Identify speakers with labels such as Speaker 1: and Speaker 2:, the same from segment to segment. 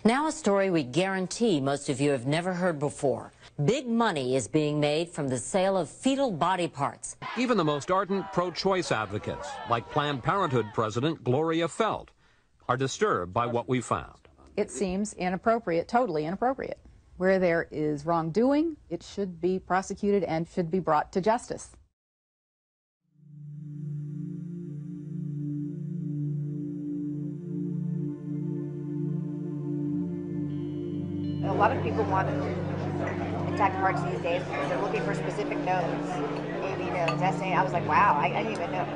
Speaker 1: Now a story we guarantee most of you have never heard before. Big money is being made from the sale of fetal body parts.
Speaker 2: Even the most ardent pro-choice advocates, like Planned Parenthood President Gloria Feld, are disturbed by what we found.
Speaker 3: It seems inappropriate, totally inappropriate. Where there is wrongdoing, it should be prosecuted and should be brought to justice.
Speaker 4: A lot of people want intact parts these days because they're looking for specific nodes. AV nodes, SA. I was like, wow, I didn't even know.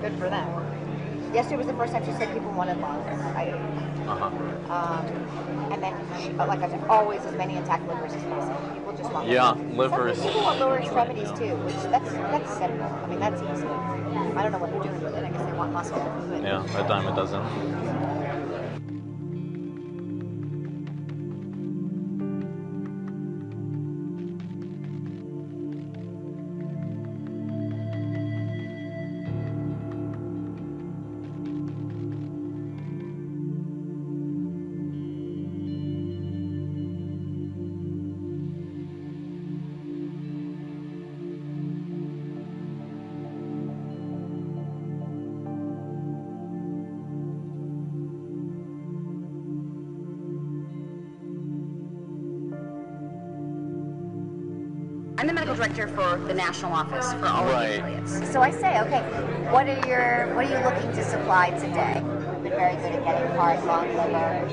Speaker 4: Good for them. Yesterday was the first time she said people wanted lungs. And then, like I said, always as many intact livers as possible. People just want
Speaker 5: livers.
Speaker 4: Some people want lower extremities too, which that's simple. I mean, that's easy. I don't know what they're doing with it. I guess they want muscle. But
Speaker 5: Yeah, a dime a dozen.
Speaker 6: I'm the medical director for the national office for all of the affiliates.
Speaker 4: So I say, okay, what are you looking to supply today? We've been very good at getting heart, lung, liver.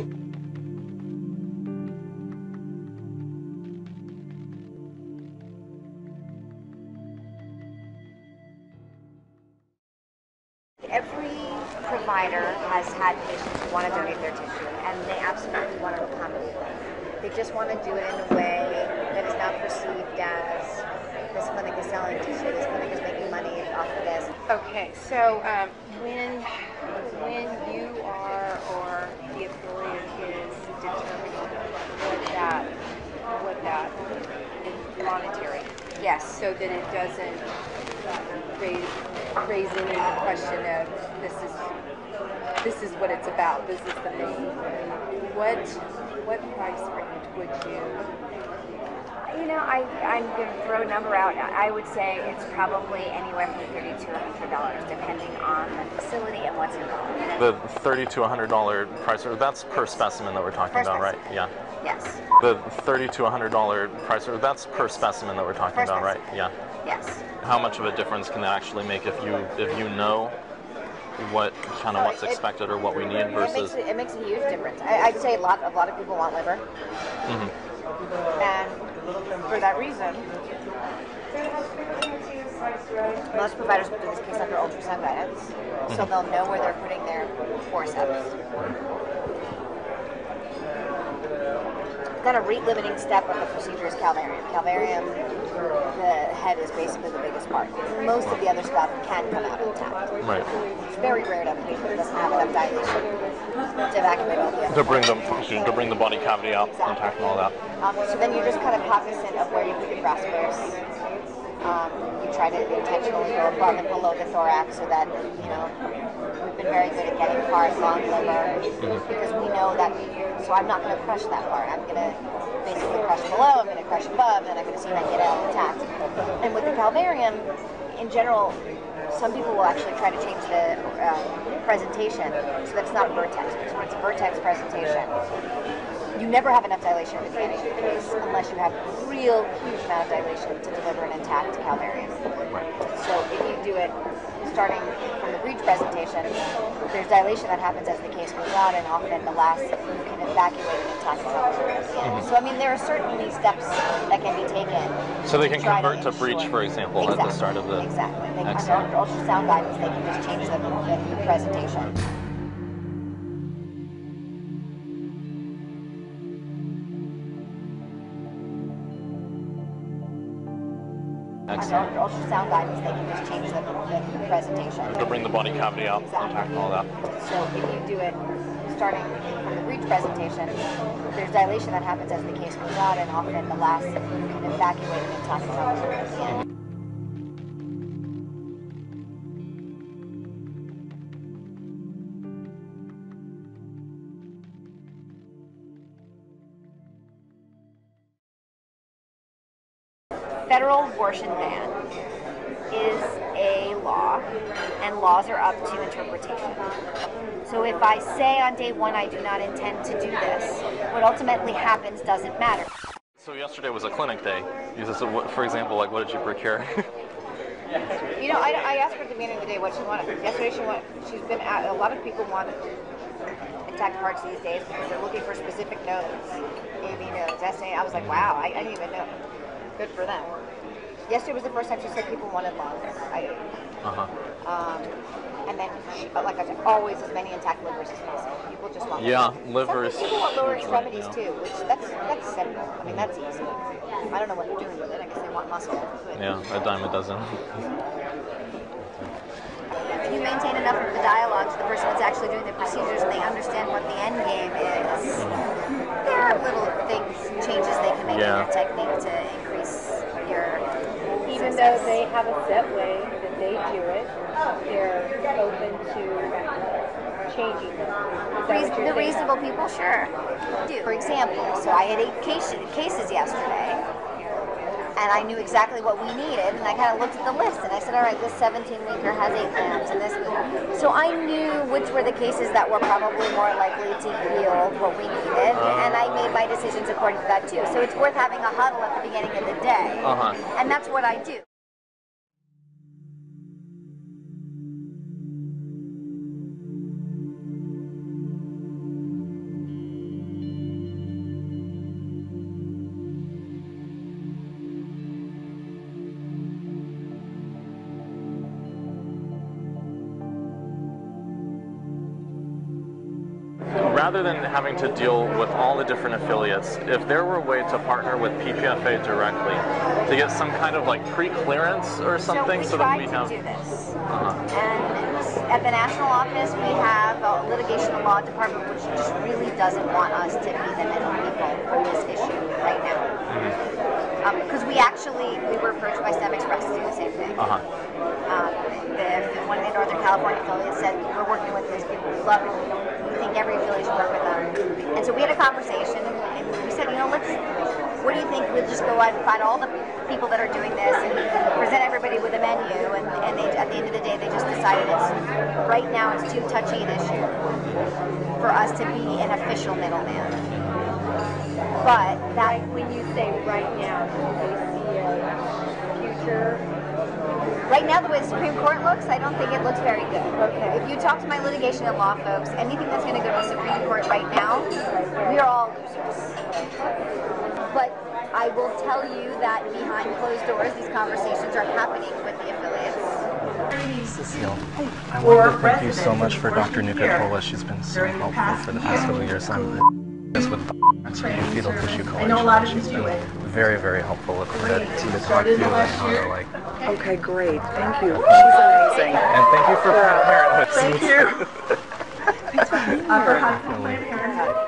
Speaker 4: Every provider has had patients who want to donate their tissue, and they absolutely want to accommodate them. They just want to do it in a way that is not perceived as this clinic is selling tissue, this clinic is making money off of this.
Speaker 7: Okay, so when you are or the affiliate is determining what that is monetary.
Speaker 4: Yes.
Speaker 7: So then it doesn't raise any question of this is what it's about. This is the main. What price range would you?
Speaker 4: You know, I'm going to throw a number out. I would say it's probably anywhere from $30 to $100, depending on the facility and what's involved.
Speaker 5: The $30 to $100 price, that's per specimen that we're talking about, right? Yeah.
Speaker 4: Yes.
Speaker 5: The $30 to $100 price, that's per specimen that we're talking about, right? Yeah.
Speaker 4: Yes.
Speaker 5: How much of a difference can that actually make if you know what's expected or what we need versus?
Speaker 4: It makes a huge difference. I'd say a lot of people want liver, and for that reason, most providers will do this case under ultrasound guidance, so they'll know where they're putting their forceps. Then a rate-limiting step of the procedure is calvarium. Calvarium, the head is basically the biggest part. Most of the other stuff can come out intact.
Speaker 5: Right.
Speaker 4: It's very rare to have a patient that doesn't have enough dilation to evacuate all the other
Speaker 5: to bring the body cavity out intact and all that.
Speaker 4: So then you're just kind of cognizant of where you put your grasspers. You try to intentionally go above and below the thorax so that, we've been very good at getting heart, lung, liver, because we know that, so I'm not going to crush that part. I'm going to basically crush below, I'm going to crush above, and I'm going to see that get out intact. And with the calvarium, in general, some people will actually try to change the presentation so that it's not a vertex, because when it's a vertex presentation, you never have enough dilation at the beginning of the case unless you have a real huge amount of dilation to deliver an intact calvarium. So if you do it starting from the breech presentation, there's dilation that happens as the case goes on, and often the last you can evacuate an intact calvarium. So I mean, there are certainly steps that can be taken.
Speaker 5: So they can convert to breech, for example, at the start of the.
Speaker 4: Exactly. Under ultrasound guidance, they can just change the presentation. Under ultrasound guidance, they can just change the presentation.
Speaker 5: To bring the body cavity out intact and all that.
Speaker 4: So if you do it starting from the breech presentation, there's dilation that happens as the case goes on, and often the last you can evacuate an intact calvarium. federal abortion ban is a law, and laws are up to interpretation. So if I say on day one I do not intend to do this, what ultimately happens doesn't matter.
Speaker 5: So yesterday was a clinic day. So for example, like what did you procure?
Speaker 4: You know, I asked her at the beginning of the day what she wanted. Yesterday she's been at, a lot of people want intact parts these days because they're looking for specific nodes. AV nodes, SA. I was like, wow, I didn't even know. Good for them. Yesterday was the first time she said people wanted lungs. And then, like I said, always as many intact livers as possible. People just want
Speaker 5: livers.
Speaker 4: Some people want lower extremities too, which that's simple. I mean, that's easy. I don't know what they're doing with it. I guess they want muscle. But
Speaker 5: yeah, a dime a dozen.
Speaker 4: If you maintain enough of the dialogue to the person that's actually doing the procedures and they understand what the end game is, there are little things, changes they can make in your technique to increase your
Speaker 7: Even though they have a set way that they do it, they're open to changing them.
Speaker 4: The reasonable people, sure. For example, so I had 8 cases yesterday, and I knew exactly what we needed, and I kind of looked at the list, and I said, all right, this 17-weeker has 8 lambs, and this. So I knew which were the cases that were probably more likely to yield what we needed, and I made my decisions according to that too. So it's worth having a huddle at the beginning of the day, and that's what I do.
Speaker 5: Rather than having to deal with all the different affiliates, if there were a way to partner with PPFA directly to get some kind of like pre-clearance or something, so that we have.
Speaker 4: Do this. And at the national office, we have a litigation and law department, which just really doesn't want us to be the middle people for this issue right now. Because we were approached by STEM Express to do the same thing. One of the Northern California affiliates said, we're working with these people, we love it, we think every affiliate should work with them. And so we had a conversation, and we said, what do you think, we'll just go out and find all the people that are doing this and present everybody with a menu, and at the end of the day, they just decided right now it's too touchy an issue for us to be an official middleman. But that,
Speaker 7: when you say right now, do they see a future?
Speaker 4: Right now, the way the Supreme Court looks, I don't think it looks very good. Okay. If you talk to my litigation and law folks, anything that's going to go to the Supreme Court right now, we are all losers. But I will tell you that behind closed doors, these conversations are happening with the affiliates.
Speaker 8: Cecile, I want to thank you so much for Dr. Nuka-Tola. She's been so helpful for the past couple of years. I'm with fetal tissue collection. She's been very, very helpful with that to talk to and how to like.
Speaker 9: Okay, great. Thank you. She's amazing.
Speaker 8: And thank you for Planned Parenthood.
Speaker 9: Thank you.
Speaker 8: Thanks for being here.